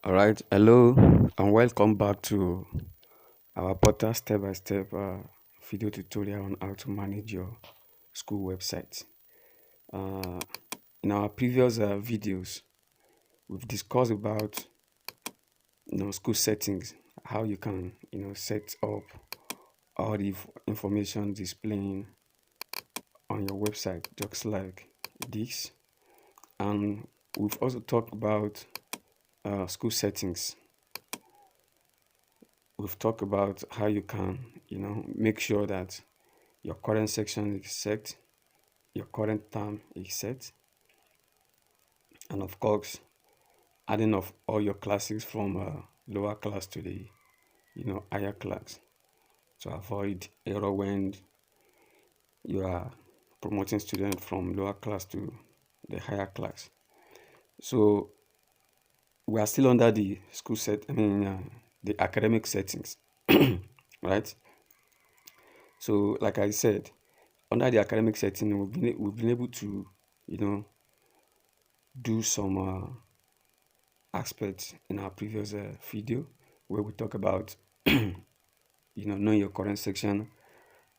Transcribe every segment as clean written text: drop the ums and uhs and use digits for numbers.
All right, hello and welcome back to our portal step-by-step video tutorial on how to manage your school website. Uh, in our previous videos, we've discussed about school settings, how you can set up all the information displaying on your website, just like this. And we've also talked about school settings. We've talked about how you can make sure that your current section is set, your current term is set, and of course adding of all your classes from lower class to the higher class to avoid error when you are promoting students from lower class to the higher class. So we are still under the school set, the academic settings, right? So like I said, under the academic setting, we've been able to do some aspects in our previous video where we talk about knowing your current section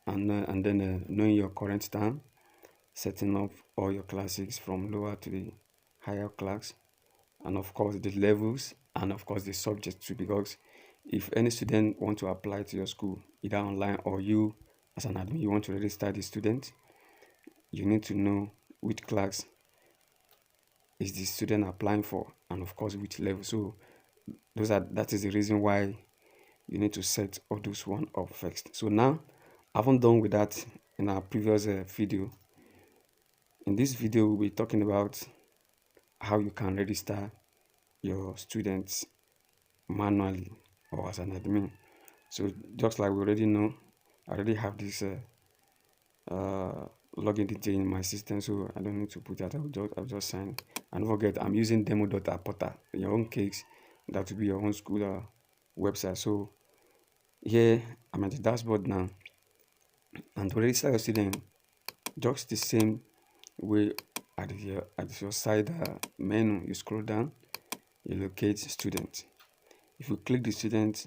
and then knowing your current term, setting up all your classes from lower to the higher class, and of course the levels, and of course the subject too, because if any student want to apply to your school either online or you as an admin you want to register the student, you need to know which class is the student applying for and of course which level. So that is the reason why you need to set all those one up first. So now I haven't done with that in our previous video. In this video we'll be talking about how you can register your students manually or as an admin. So just like we already know, I already have this login detail in my system, so I don't need to put that. I'll just sign. And don't forget, I'm using Demote. In your own case, that will be your own school website. So here I'm at the dashboard now, and to register your student, just the same way at your side menu, you scroll down, you locate student. If you click the student,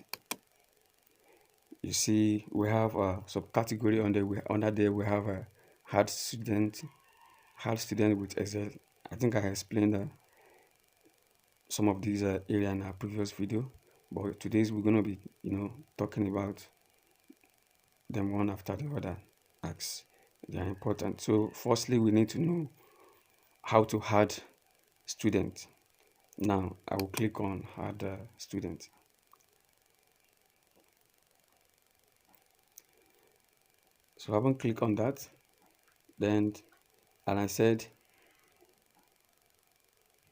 you see we have a subcategory under there. We have a hard student with Excel. I think I explained some of these area in our previous video, but today's we're going to be talking about them one after the other as they are important. So firstly, we need to know how to add student. Now I will click on add student. So I haven't clicked on that, then, and I said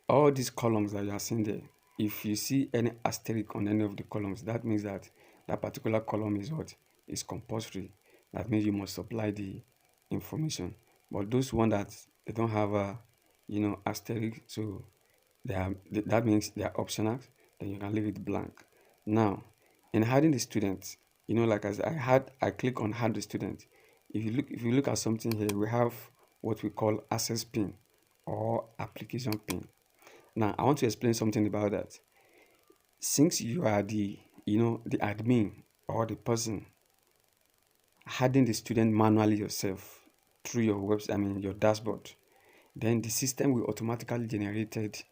all these columns that you are seeing there, if you see any asterisk on any of the columns, that means that that particular column is compulsory. That means you must supply the information. But those one that they don't have a asterisk, so that means they are optional, then you can leave it blank. Now in adding the students, like as I click on add the student. If you look at something here, we have what we call access pin or application pin. Now I want to explain something about that. Since you are the admin or the person adding the student manually yourself through your website, your dashboard, then the system will automatically generated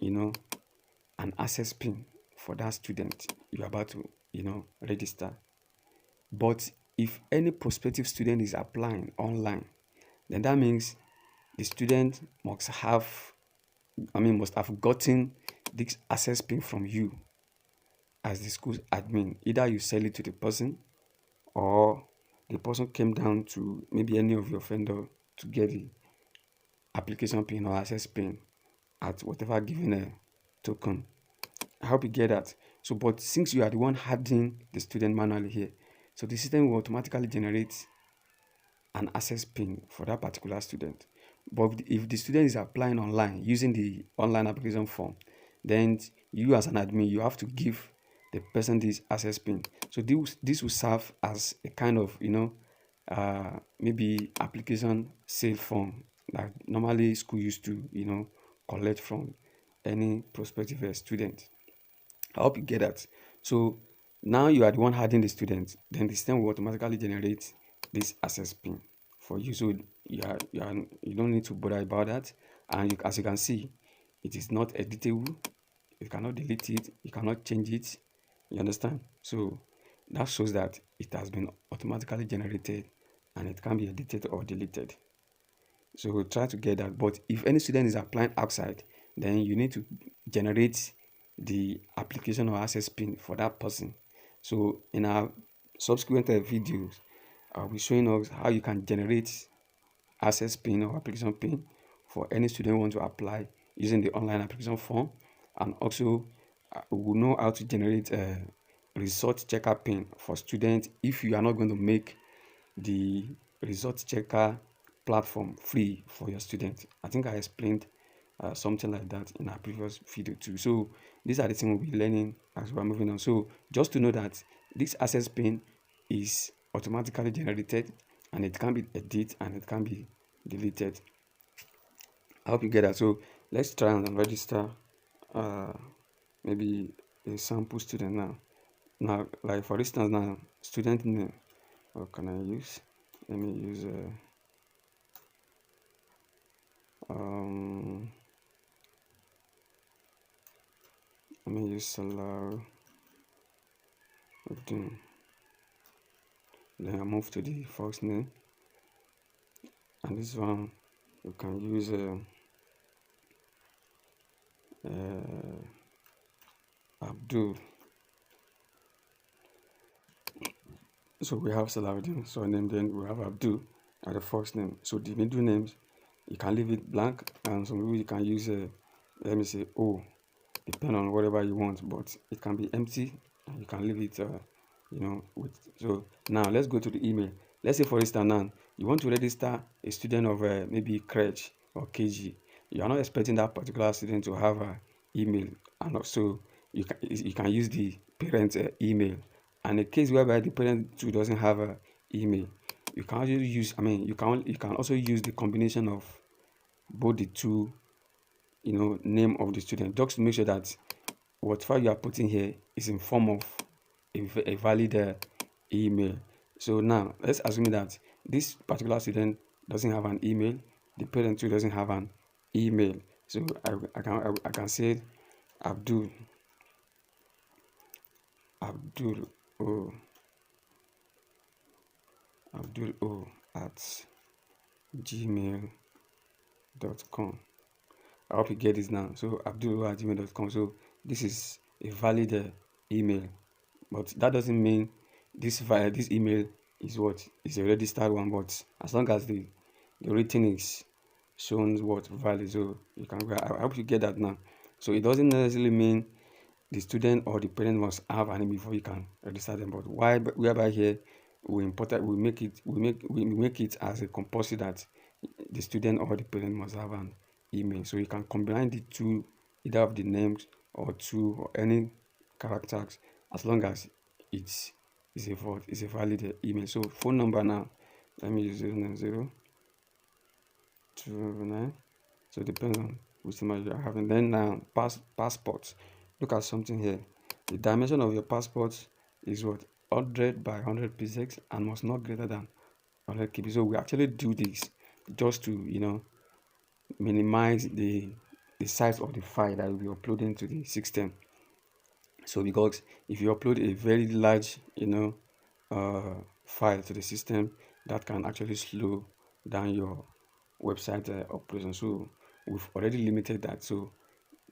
an access pin for that student you're about to register. But if any prospective student is applying online, then that means the student must have gotten this access pin from you as the school admin. Either you sell it to the person or the person came down to maybe any of your vendor to get the application pin or access pin at whatever given a token. I hope you get that. So but since you are the one adding the student manually here, so the system will automatically generate an access pin for that particular student. But if the student is applying online using the online application form, then you as an admin, you have to give the person this access pin. So this will serve as a kind of maybe application sale form that normally school used to collect from any prospective student. I hope you get that. So now you are the one adding the student, then the system will automatically generate this access pin for you. So you don't need to bother about that. And as you can see, it is not editable. You cannot delete it. You cannot change it. You understand? So that shows that it has been automatically generated and it can be edited or deleted. So we'll try to get that. But if any student is applying outside, then you need to generate the application or access pin for that person. So in our subsequent videos, I'll be showing us how you can generate access pin or application pin for any student who want to apply using the online application form. And also we will know how to generate a result checker pin for students if you are not going to make the result checker platform free for your students. I think I explained something like that in our previous video too. So these are the things we'll be learning as we're moving on. So just to know that this access pin is automatically generated and it can be edited and it can be deleted. I hope you get that. So let's try and register uh, maybe a sample student now. Now, like for instance, now student name. What can I use? Let me use um let me use Salah. Then I move to the first name, and this one you can use Abdul. So we have Salahuddin surname, then we have Abdul at the first name. So the middle names you can leave it blank, and some people you can use let me say O, depend on whatever you want, but it can be empty and you can leave it with. So now let's go to the email. Let's say for instance now you want to register a student of maybe crèche or KG. You are not expecting that particular student to have an email, and also you can use the parent email. And a case whereby the parent too doesn't have an email, you can also use, you can also use the combination of both the two, name of the student, just to make sure that whatever you are putting here is in form of a valid email. So now let's assume that this particular student doesn't have an email, the parent too doesn't have an email. So I can say Abdul Abdul O Abdul O at gmail.com. I hope you get this now. So abdul@gmail.com. So this is a valid email, but that doesn't mean this email is a registered one. But as long as the rating is shown what valid, so you can. I hope you get that now. So it doesn't necessarily mean the student or the parent must have an email before you can register them. But whereby here we make it as a compulsory that the student or the parent must have an email. So you can combine the two, either of the names or two or any characters, as long as it's is a valid email. So phone number now, let me use 090 209. So it depends on which number you are having. Then now passport. Look at something here. The dimension of your passport is what? 100 by 100 pixels and must not greater than 100 KB. So we actually do this just to minimize the size of the file that will be uploading to the system. So because if you upload a very large file to the system, that can actually slow down your website operation. So we've already limited that. So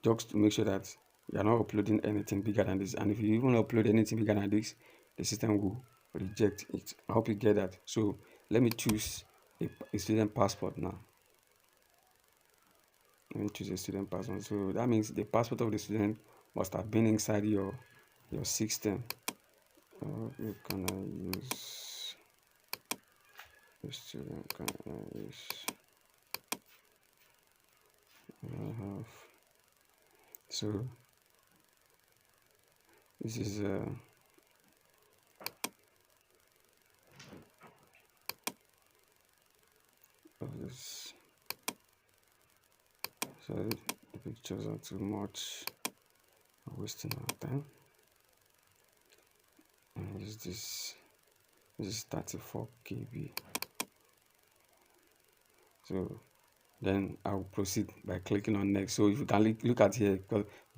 just to make sure that you are not uploading anything bigger than this, and if you even upload anything bigger than this, the system will reject it. I hope you get that. So let me choose a student passport now. Let me choose a student passport. So that means the passport of the student must have been inside your system. Okay, can I use the student? Can I use? I have. So this is of this. Sorry, the pictures are too much. I'm wasting our time. And use this. This is 34 KB. So then I'll proceed by clicking on next. So if you can look at here,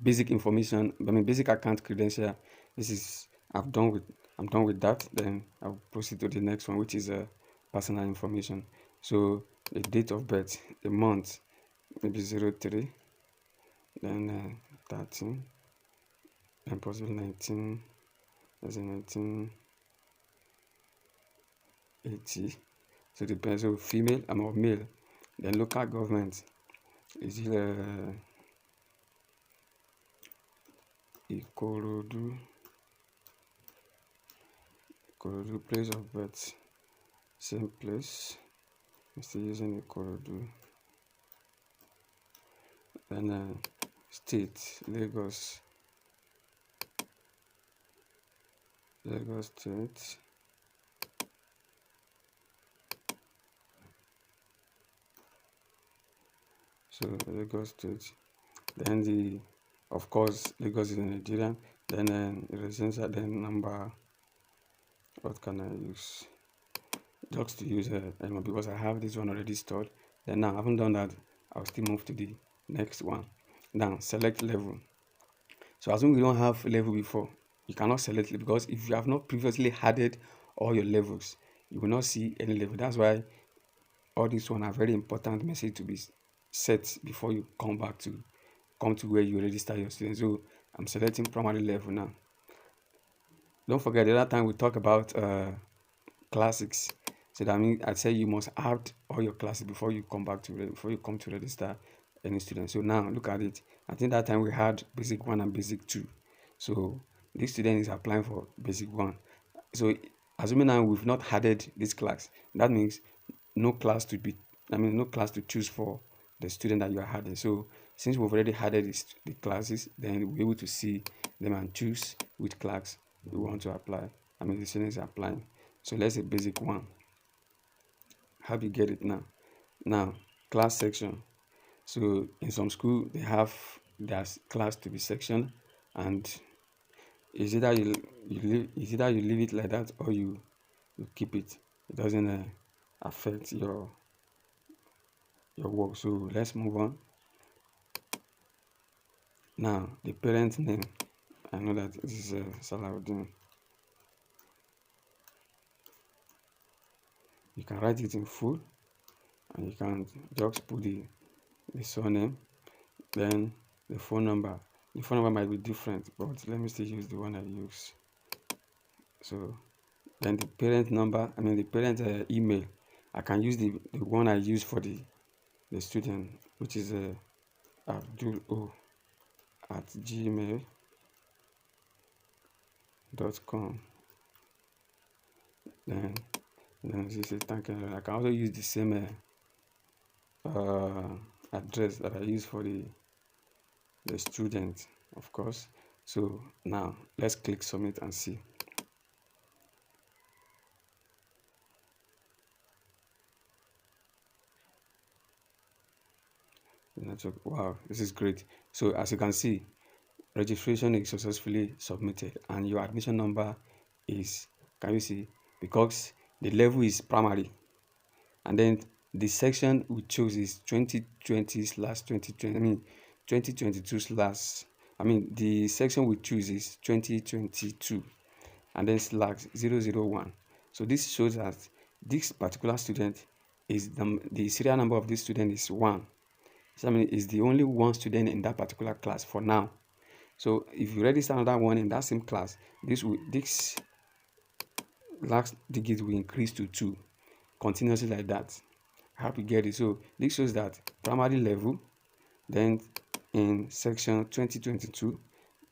basic information, basic account credential. This is I'm done with that. Then I'll proceed to the next one, which is personal information. So the date of birth, the month, maybe 03, then 13, then possibly 19, as in 1980. So depends. So female, I'm of male. Then local government is it Ikorodu, place of birth, same place. I'm still using Ikorodu. Then state, Lagos State. So Lagos State. Then of course, Lagos is in Nigeria. Then residential. Then number. What can I use? Just to use because I have this one already stored. Then now I haven't done that. I'll still move to the next one. Now select level. So assume you don't have level before, you cannot select it, because if you have not previously added all your levels, you will not see any level. That's why all these one are very important message to be set before you come to where you register your students. So I'm selecting primary level now. Don't forget the other time we talked about classics. So that means I say you must add all your classes before you come to register any student. So now look at it. I think that time we had basic 1 and basic 2. So this student is applying for basic 1. So assuming now we've not added this class, that means no class to choose for the student that you are adding. So since we've already added the classes, then we'll be able to see them and choose which class we want to apply. The student is applying. So let's say basic 1. How do you get it now? Now, class section. So in some school they have their class to be section, and is either you leave it like that, or you keep it. It doesn't affect your work. So let's move on. Now the parent name. I know that this is Salahuddin. You can write it in full, and you can just put the surname, then the phone number. The phone number might be different, but let me still use the one I use. So then the parent number, the parent email, I can use the one I use for the student, which is abdulo@gmail.com. Then this is thank you. I can also use the same address that I use for the student, of course. So now let's click submit and see. Wow, this is great. So as you can see, registration is successfully submitted, and your admission number is, can you see, because the level is primary, and then the section we chose is 2020/2020, 2022 slash, the section we choose is 2022, and then /001. So this shows that this particular student is the serial number of this student is 1. So is the only one student in that particular class for now. So if you register another one in that same class, this last digit will increase to 2 continuously like that. How to get it? So this shows that primary level, then in section 2022,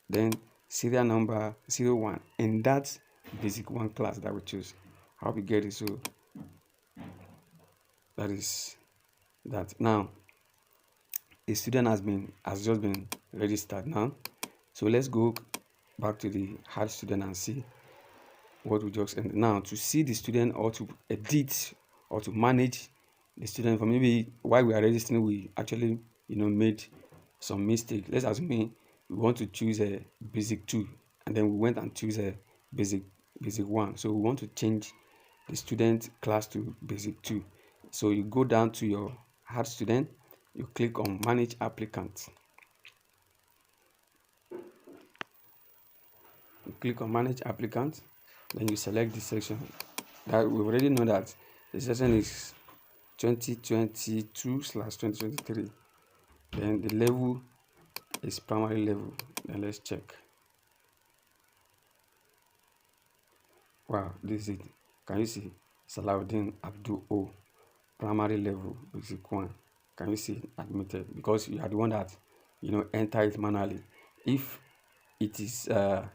then serial number 01 in that basic 1 class that we choose. How we get it? So that is that. Now a student has just been registered now. So let's go back to the hard student and see what we just ended. Now to see the student, or to edit or to manage the student, for maybe while we are registering we actually made some mistake. Let's assume we want to choose a basic 2, and then we went and choose a basic 1. So we want to change the student class to basic 2. So you go down to your add student, you click on manage applicants. You click on manage applicants, then you select the section. That we already know that the section is 2022/2023. Then the level is primary level. Then let's check. Wow, this is it. Can you see? Salahuddin Abdul O, primary level, basic 1. Can you see admitted? Because you are the one that enter it manually. If it is a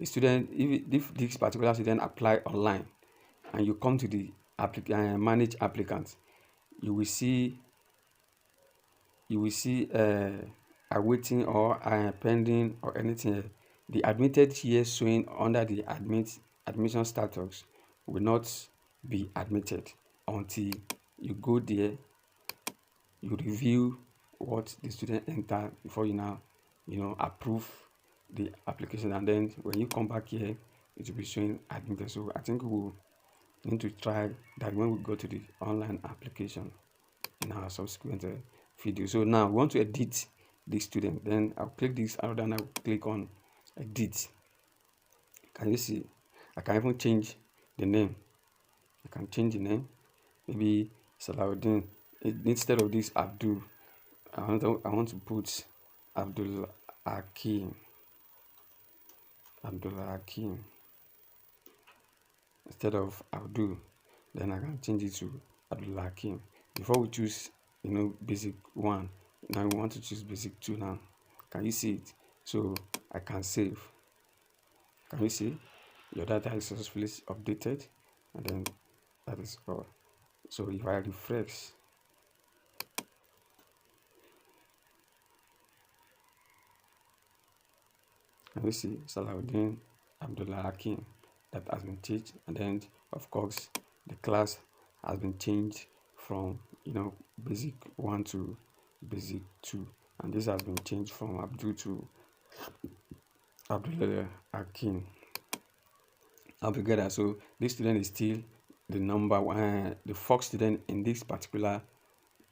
student, if this particular student apply online and you come to the manage applicants, you will see awaiting or pending or anything. The admitted here showing under the admission status will not be admitted until you go there, you review what the student entered before you now approve the application, and then when you come back here it will be showing admitted. So I think we will need to try that when we go to the online application in our subsequent video. So now we want to edit the student. Then I'll click this arrow down, I'll click on edit. Can you see? I can even change the name. I can change the name, maybe Salahuddin. Instead of this Abdul, I want to put Abdul Hakim. Instead of Abdul, then I can change it to Abdul Hakim. Before we choose basic 1, now we want to choose basic 2 now. Can you see it? So I can save. Can you see? Your data is successfully updated, and then that is all. So if I refresh, can you see Salahuddin Abdullah Hakim? That has been changed, and then of course the class has been changed from basic 1 to basic 2, and this has been changed from Abdul to Abdullah Hakim altogether. So this student is still the number one, the fourth student in this particular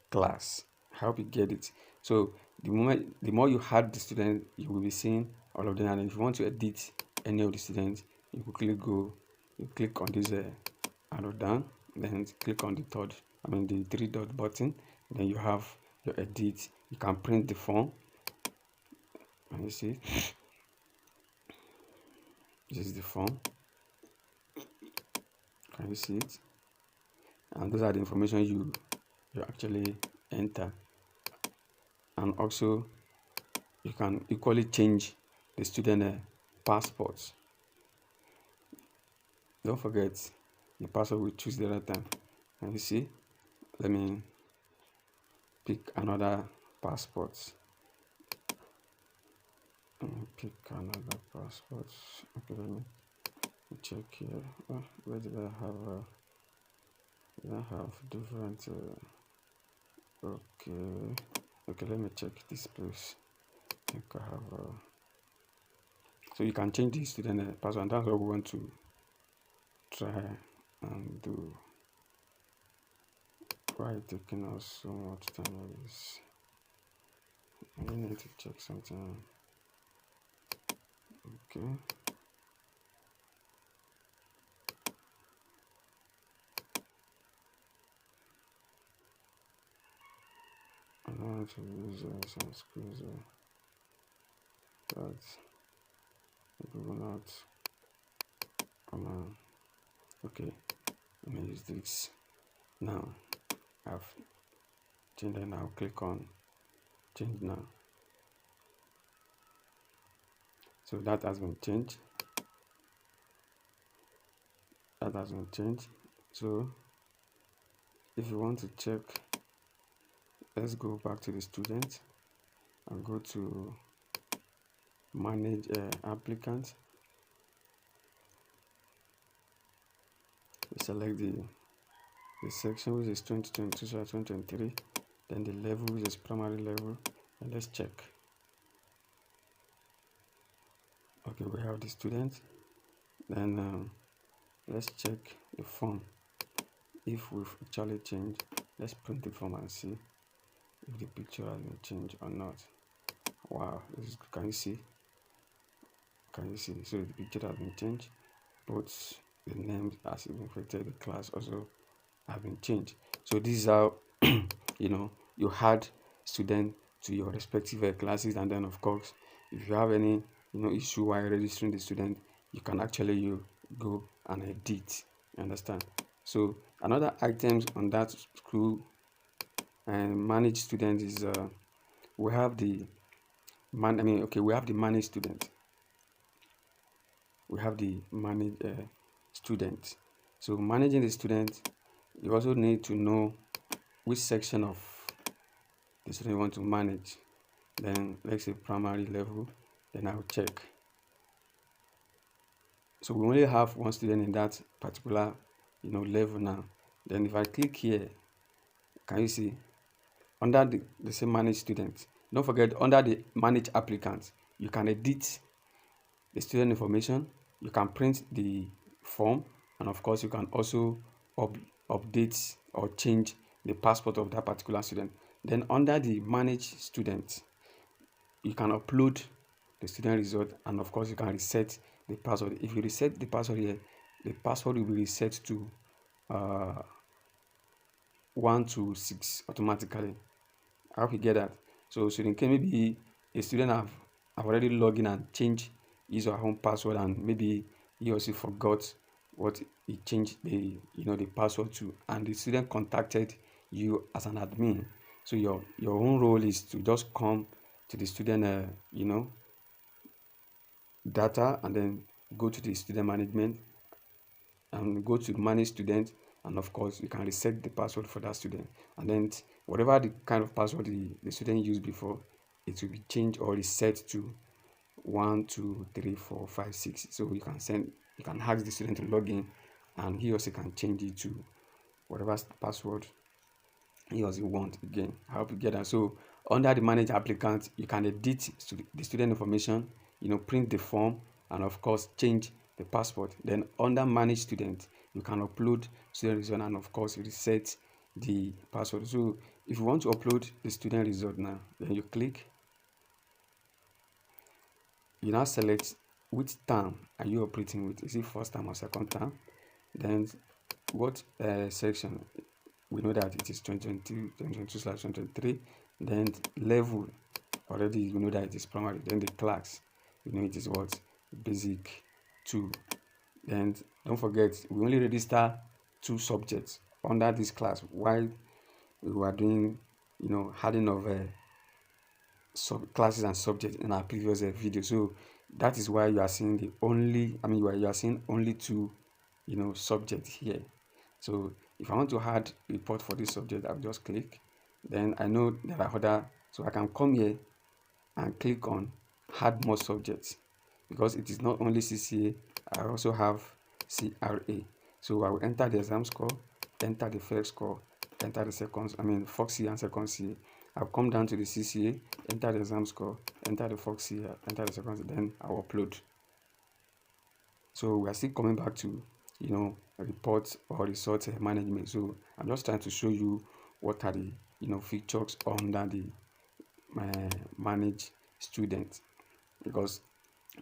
class. I hope you get it. So the more you add the student, you will be seeing all of them. And if you want to edit any of the students, you quickly go, you click on this arrow down, then click on the the 3-dot button. Then you have your edit. You can print the form. Can you see? This is the form. Can you see it? And those are the information you actually enter. And also you can equally change the student passports. Don't forget the password we choose the right time. Can you see? Let me pick another passport. Okay, let me check here. Where did I have different okay, let me check this place. I think I have so you can change the student password, and that's what we want to try and do. Why it's taking us so much time on this? I need to check something. Okay. I don't want to use some squeezer, but it will not come on. Okay, let me use this now. I've changed it now. Click on change now. So that has been changed. So if you want to check, let's go back to the student and go to manage applicants. Select the section which is 2022/2023, then the level which is primary level, and let's check. Okay, we have the student. Then let's check the form. If we've actually changed, let's print the form and see if the picture has been changed or not. Wow, can you see? Can you see? So the picture has been changed. Both the names as been created, the class also have been changed. So this is how you add student to your respective classes. And then of course, if you have any issue while registering the student, you can actually go and edit. You understand? So another items on that school and manage students is we have the we have the manage student. We have the manage student. So managing the student, you also need to know which section of the student you want to manage. Then let's say primary level, then I'll check. So we only have one student in that particular level now. Then if I click here, can you see under the same manage student, don't forget under the manage applicants, you can edit the student information, you can print the form, and of course you can also update or change the passport of that particular student. Then under the manage student, you can upload the student result, and of course you can reset the password. If you reset the password here, the password will be reset to 1 to 6 automatically. I hope you get that. So in case maybe a student have already logged in and changed his or her own password, and maybe he or she forgot what he changed the password to, and the student contacted you as an admin. So your own role is to just come to the student data, and then go to the student management and go to manage student, and of course you can reset the password for that student, and then whatever the kind of password the student used before, it will be changed or reset to 1 2 3 4 5 6. So you can ask the student to log in, and he or she can change it to whatever password he or she want again. I hope you get that. So under the manage applicant, you can edit the student information, print the form, and of course change the passport. Then under manage student, you can upload student result, and of course reset the password. So if you want to upload the student result now, then you click, you now select which term are you operating with. Is it first term or second term? Then what section? We know that it is 2022/2023. Then level, already we know that it is primary. Then the class, it is what? Basic 2. And don't forget, we only register 2 subjects under this class while we were doing adding of sub classes and subjects in our previous video. So that is why you are seeing you are seeing only 2 subjects here. So if I want to add report for this subject, I'll just click. Then I know there are other, so I can come here and click on add more subjects, because it is not only CCA, I also have CRA. So I will enter the exam score, enter the first score, enter the first year and second CA. I'll come down to the CCA, enter the exam score, enter the first year, enter the second, then I'll upload. So we are still coming back to report or result management. So I'm just trying to show you what are the features under the manage student, because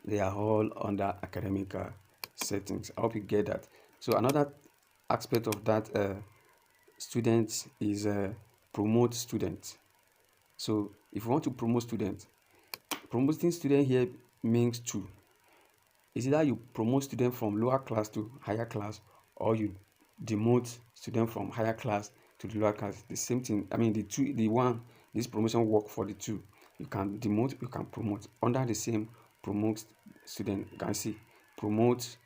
they are all under academic settings. I hope you get that. So another aspect of that students is promote students. So if you want to promote students, promoting student here means two. Is either you promote student from lower class to higher class, or you demote student from higher class to the lower class. The same thing. This promotion work for the two. You can demote, you can promote under the same promote student. You can see promote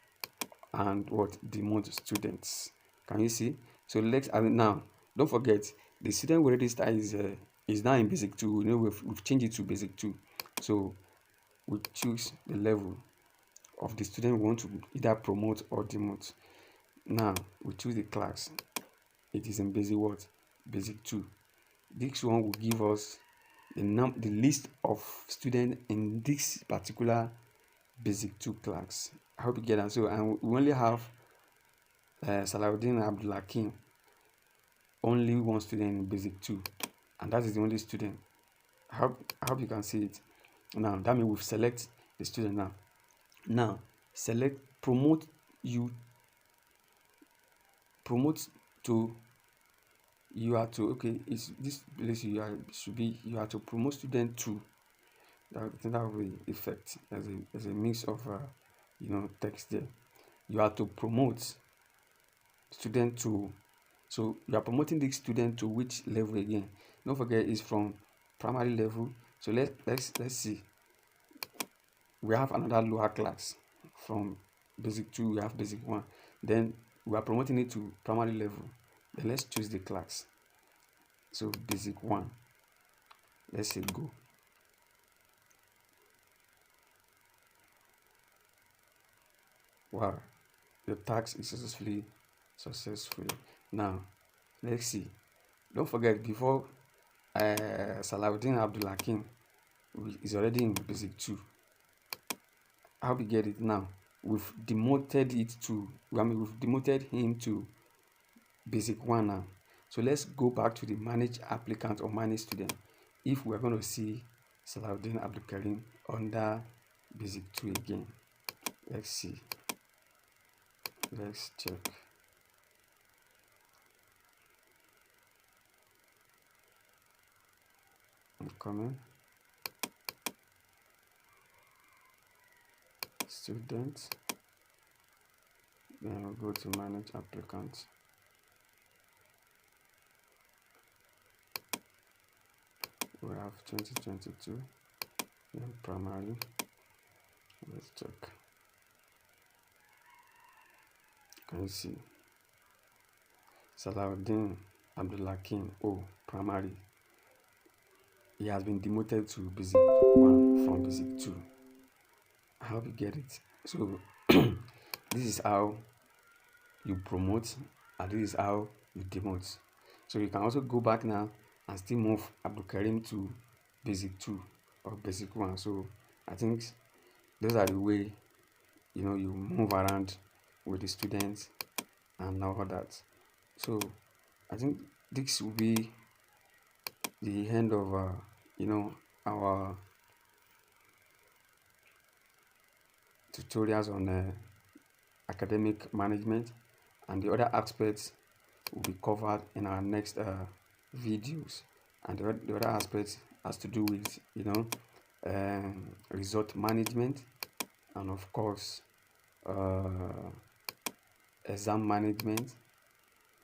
and what demote students. Can you see? So now don't forget, the student we register is now in basic 2. We've changed it to basic 2. So we choose the level of the student we want to either promote or demote. Now we choose the class. It is in basic what? Basic 2. This one will give us the list of students in this particular basic 2 class. I hope you get that. So, and we only have Salahuddin Abdulhakim, only one student in basic 2, and that is the only student. I hope you can see it. Now that means we've select the student. Now select promote. You promote to, you are to, okay, it's this place you are should be, you are to promote student to. I think that will be effect as a mix of text there. You are to promote student to. So you are promoting the student to which level again? Don't forget it's from primary level. So let's see. We have another lower class from basic 2. We have basic 1. Then we are promoting it to primary level. Then let's choose the class. So basic 1. Let's say go. Wow, the task is successful. Now let's see. Don't forget, before Salahuddin Abdulhakim is already in basic 2. How we get it now? We've demoted it to, we've demoted him to basic 1 now. So let's go back to the manage applicant or manage student. If we're going to see Salahuddin Abdulkarim under basic 2 again, let's see. Let's check. Comment. Student. Then we'll go to manage applicants. We have 2022. Then primary. Let's check. Can you see? Salahuddin Abdulhakim, primary. He has been demoted to basic 1 from basic 2. I hope you get it. So this is how you promote, and this is how you demote. So you can also go back now and still move Abdulkarim to basic 2 or basic 1. So I think those are the way you move around with the students and all that. So I think this will be the end of our tutorials on academic management, and the other aspects will be covered in our next videos. And the other aspect has to do with result management, and of course exam management,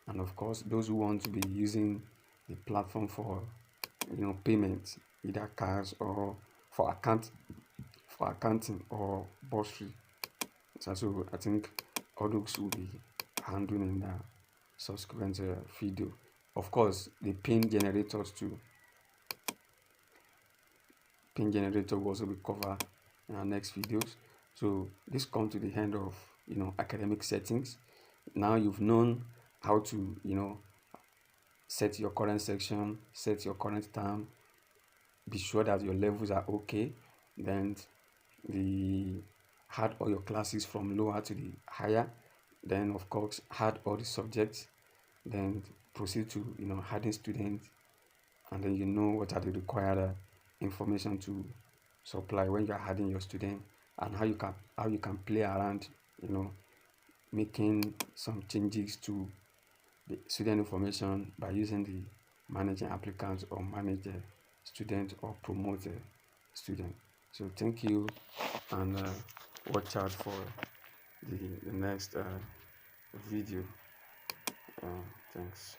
and of course those who want to be using the platform for payment, either cards or for accounting or bursary. So I think all those will be handled in the subsequent video. Of course, the pin generators too. Pin generator will also be covered in our next videos. So this comes to the end of academic settings. Now you've known how to set your current section, set your current term, be sure that your levels are okay. Then add all your classes from lower to the higher. Then of course add all the subjects. Then proceed to adding students, and then what are the required information to supply when you are adding your student, and how you can play around making some changes to the student information by using the managing applicants or manage student or promote student. So thank you, and watch out for the next video. Thanks.